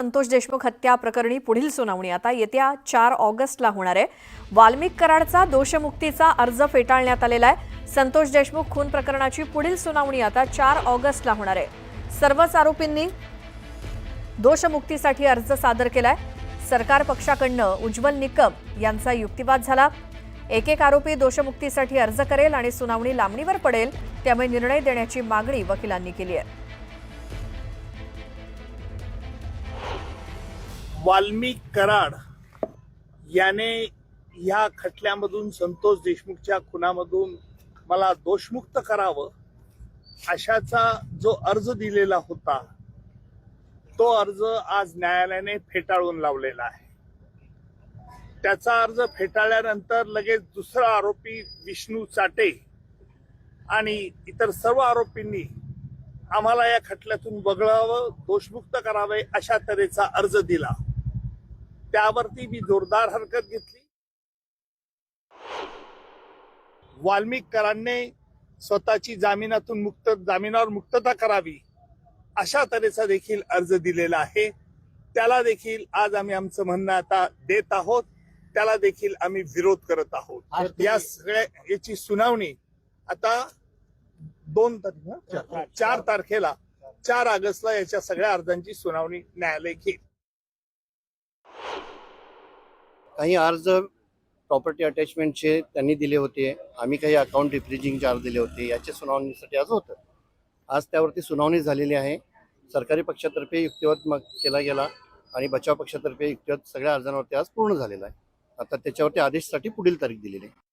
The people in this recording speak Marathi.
संतोष देशमुख हत्या प्रकरणी पुढील सुनावणी आता येत्या 4 ऑगस्टला होणार आहे। वाल्मिक कराडचा दोषमुक्तीचा अर्ज फेटाळण्यात आलेला आहे। संतोष देशमुख खून प्रकरणाची पुढील सुनावणी आता 4 ऑगस्टला होणार आहे। सर्वच आरोपींनी दोषमुक्तीसाठी अर्ज सादर केलाय। सरकार पक्षाकडून उज्ज्वल निकम यांचा युक्तिवाद झाला। एक आरोपी दोषमुक्तीसाठी अर्ज करेल आणि सुनावणी लांबणीवर पडेल, त्यामुळे निर्णय देण्याची मागणी वकिलांनी केली आहे। वाल्मिक कराड याने या खटल्यामधून संतोष देशमुखच्या खुनामधून मला दोषमुक्त करावं अशाचा जो अर्ज दिलेला होता तो अर्ज आज न्यायालयाने फेटाळून लावलेला आहे। त्याचा अर्ज फेटाळल्यानंतर लगेच दुसरा आरोपी विष्णू चाटे आणि इतर सर्व आरोपींनी आम्हाला या खटल्यातून वगळावं, दोषमुक्त करावे अशा तऱ्हेचा अर्ज दिला। त्यावरती मी जोरदार हरकत घेतली। वाल्मिक कराडने स्वतःची जामिनावर मुक्तता करावी अशा तऱ्हेचा देखील अर्ज दिलेला आहे। त्याला देखील आज आम्ही आमचं म्हणणं आता देत आहोत, त्याला देखील आम्ही विरोध करत आहोत। या सगळ्या याची सुनावणी आता 4 तारखेला 4 ऑगस्टला याच्या सगळ्या अर्जांची सुनावणी न्यायालय घेईल। काही अर्ज प्रॉपर्टी अटॅचमेंटचे त्यांनी दिले होते, आम्ही काही अकाउंट रिफ्रिजिंगचे अर्ज दिले होते, याच्या सुनावणीसाठी आज होतं। आज त्यावरती सुनावणी झालेली आहे। सरकारी पक्षातर्फे युक्तिवाद केला गेला आणि बचाव पक्षातर्फे युक्तिवाद सगळ्या अर्जांवरती आज पूर्ण झालेला आहे। आता त्याच्यावरती आदेशासाठी पुढील तारीख दिलेली आहे।